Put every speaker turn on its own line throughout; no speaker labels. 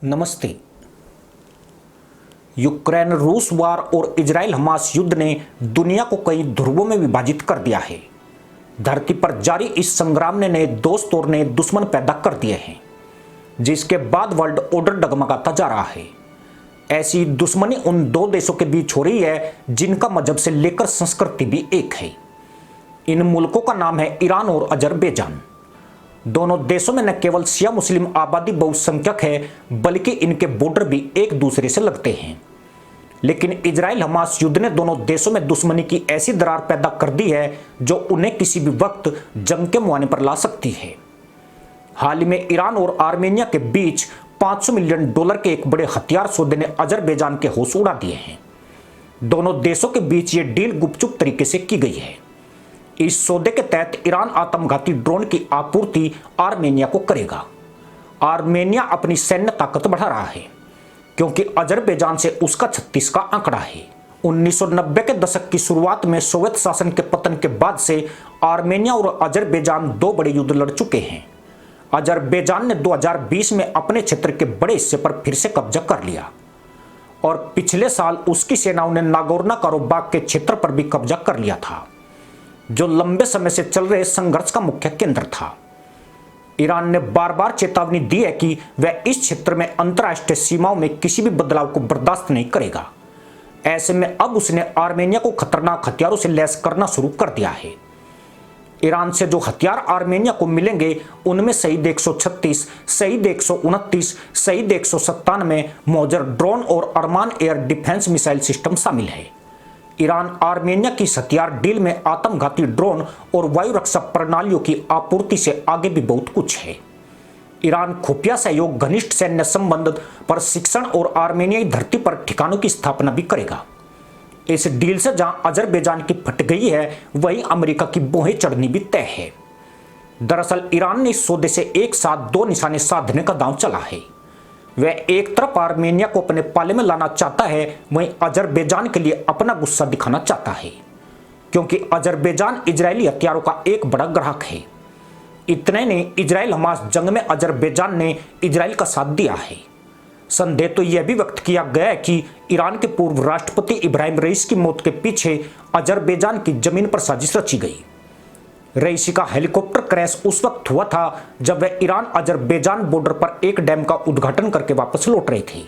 नमस्ते। यूक्रेन रूस वार और इजराइल हमास युद्ध ने दुनिया को कई ध्रुवों में विभाजित कर दिया है। धरती पर जारी इस संग्राम ने नए दोस्त और नए दुश्मन पैदा कर दिए हैं, जिसके बाद वर्ल्ड ऑर्डर डगमगाता जा रहा है। ऐसी दुश्मनी उन दो देशों के बीच हो रही है जिनका मजहब से लेकर संस्कृति भी एक है। इन मुल्कों का नाम है ईरान और अजरबैजान। दोनों देशों में न केवल शिया मुस्लिम आबादी बहुसंख्यक है, बल्कि इनके बॉर्डर भी एक दूसरे से लगते हैं। लेकिन इजराइल हमास युद्ध ने दोनों देशों में दुश्मनी की ऐसी दरार पैदा कर दी है जो उन्हें किसी भी वक्त जंग के मुहाने पर ला सकती है। हाल ही में ईरान और आर्मेनिया के बीच $500 मिलियन के एक बड़े हथियार सौदे ने अजरबैजान के होश उड़ा दिए हैं। दोनों देशों के बीच ये डील गुपचुप तरीके से की गई है। इस सौदे के तहत ईरान आत्मघाती ड्रोन की आपूर्ति आर्मेनिया को करेगा। आर्मेनिया अपनी सैन्य ताकत बढ़ा रहा है क्योंकि अजरबैजान से उसका 36 का आंकड़ा है। 1990 के दशक की शुरुआत में सोवियत शासन के पतन के बाद से आर्मेनिया और अजरबैजान दो बड़े युद्ध लड़ चुके हैं। अजरबैजान ने 2020 में अपने क्षेत्र के बड़े हिस्से पर फिर से कब्जा कर लिया और पिछले साल उसकी सेनाओं ने नागोर्नो काराबाख के क्षेत्र पर भी कब्जा कर लिया था, जो लंबे समय से चल रहे संघर्ष का मुख्य केंद्र था। ईरान ने बार बार चेतावनी दी है कि वह इस क्षेत्र में अंतर्राष्ट्रीय सीमाओं में किसी भी बदलाव को बर्दाश्त नहीं करेगा। ऐसे में अब उसने आर्मेनिया को खतरनाक हथियारों से लैस करना शुरू कर दिया है। ईरान से जो हथियार आर्मेनिया को मिलेंगे उनमें शहीद 136, शहीद 129, शहीद 197 मौजर ड्रोन और अरमान एयर डिफेंस मिसाइल सिस्टम शामिल है। ईरान आर्मेनिया की हथियार डील में आत्मघाती ड्रोन और वायु रक्षा प्रणालियों की आपूर्ति से आगे भी बहुत कुछ है। ईरान खुफिया सहयोग, घनिष्ठ सैन्य संबंध, प्रशिक्षण और आर्मेनियाई धरती पर ठिकानों की स्थापना भी करेगा। इस डील से जहां अजरबैजान की फट गई है, वहीं अमेरिका की बोहें चढ़नी भी तय है। दरअसल ईरान ने इस सौदे से एक साथ दो निशाने साधने का दांव चला है। वह एक तरफ आर्मेनिया को अपने पाले में लाना चाहता है, वहीं अजरबैजान के लिए अपना गुस्सा दिखाना चाहता है, क्योंकि अजरबैजान इजरायली हथियारों का एक बड़ा ग्राहक है। इतने ने इजराइल हमास जंग में अजरबैजान ने इजराइल का साथ दिया है। संदेह तो यह भी व्यक्त किया गया है कि ईरान के पूर्व राष्ट्रपति इब्राहिम रईसी की मौत के पीछे अजरबैजान की जमीन पर साजिश रची गई। रईसी का हेलीकॉप्टर क्रैश उस वक्त हुआ था जब वह ईरान अजरबैजान बॉर्डर पर एक डैम का उद्घाटन करके वापस लौट रहे थे।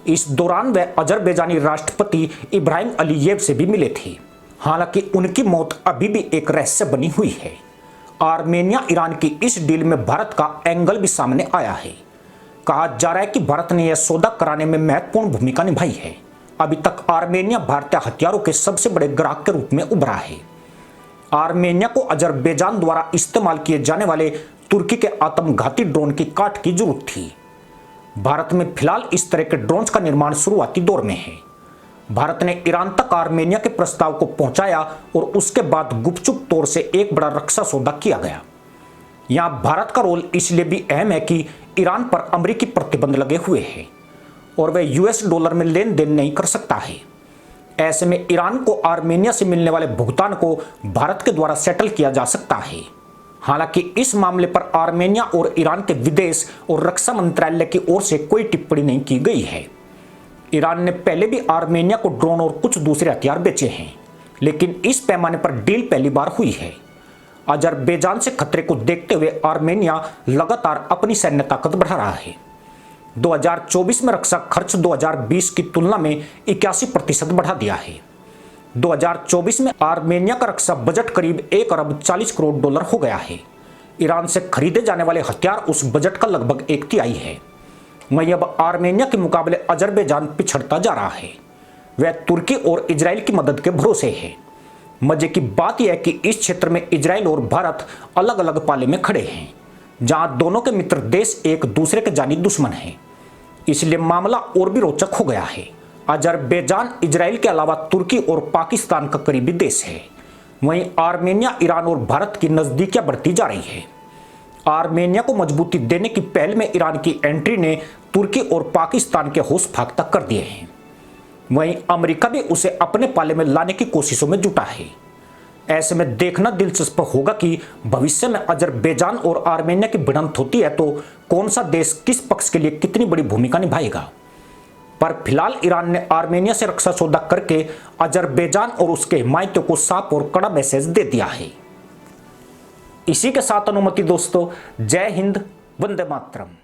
इस दौरान वह अजरबैजानी राष्ट्रपति इब्राहिम अलीयेव से भी मिले थे। हालांकि उनकी मौत अभी भी एक रहस्य बनी हुई है। आर्मेनिया ईरान की इस डील में भारत का एंगल भी सामने आया है। कहा जा रहा है कि भारत ने यह सौदा कराने में महत्वपूर्ण भूमिका निभाई है। अभी तक आर्मेनिया भारतीय हथियारों के सबसे बड़े ग्राहक के रूप में उभरा है। आर्मेनिया को अजरबैजान द्वारा इस्तेमाल किए जाने वाले तुर्की के आत्मघाती ड्रोन की काट की जरूरत थी। भारत में फिलहाल इस तरह के ड्रोन्स का निर्माण शुरुआती दौर में है। भारत ने ईरान तक आर्मेनिया के प्रस्ताव को पहुंचाया और उसके बाद गुपचुप तौर से एक बड़ा रक्षा सौदा किया गया। यहां भारत का रोल इसलिए भी अहम है कि ईरान पर अमेरिकी प्रतिबंध लगे हुए हैं और वह US डॉलर में लेन देन नहीं कर सकता है। ऐसे में ईरान को आर्मेनिया से मिलने वाले भुगतान को भारत के द्वारा सेटल किया जा सकता है। हालांकि इस मामले पर आर्मेनिया और ईरान के विदेश और रक्षा मंत्रालय की ओर से कोई टिप्पणी नहीं की गई है। ईरान ने पहले भी आर्मेनिया को ड्रोन और कुछ दूसरे हथियार बेचे हैं, लेकिन इस पैमाने पर डील पहली बार हुई है। अजरबैजान से खतरे को देखते हुए आर्मेनिया लगातार अपनी सैन्य ताकत बढ़ा रहा है। 2024 में रक्षा खर्च 2020 की तुलना में 81% बढ़ा दिया है। 2024 में आर्मेनिया का रक्षा बजट करीब $1 अरब 40 करोड़ हो गया है। ईरान से खरीदे जाने वाले हथियार उस बजट का लगभग 1/3 है। वहीं अब आर्मेनिया के मुकाबले अजरबैजान पिछड़ता जा रहा है। वह तुर्की और इजराइल की मदद के भरोसे है। मजे की बात यह है कि इस क्षेत्र में इजराइल और भारत अलग अलग पाले में खड़े हैं, जहां दोनों के मित्र देश एक दूसरे के जानी दुश्मन हैं। इसलिए मामला और भी रोचक हो गया है। अजरबैजान इजराइल के अलावा तुर्की और पाकिस्तान का करीबी देश है। वहीं आर्मेनिया, ईरान और भारत की नजदीकियां बढ़ती जा रही है। आर्मेनिया को मजबूती देने की पहल में ईरान की एंट्री ने तुर्की और पाकिस्तान के होश फाख्ता कर दिए हैं। वहीं अमेरिका भी उसे अपने पाले में लाने की कोशिशों में जुटा है। ऐसे में देखना दिलचस्प होगा कि भविष्य में अजरबैजान और आर्मेनिया की भिड़ंत होती है तो कौन सा देश किस पक्ष के लिए कितनी बड़ी भूमिका निभाएगा। पर फिलहाल ईरान ने आर्मेनिया से रक्षा सौदा करके अजरबैजान और उसके हिमायतियों को साफ और कड़ा मैसेज दे दिया है। इसी के साथ अनुमति दोस्तों, जय हिंद, वंदे मातरम।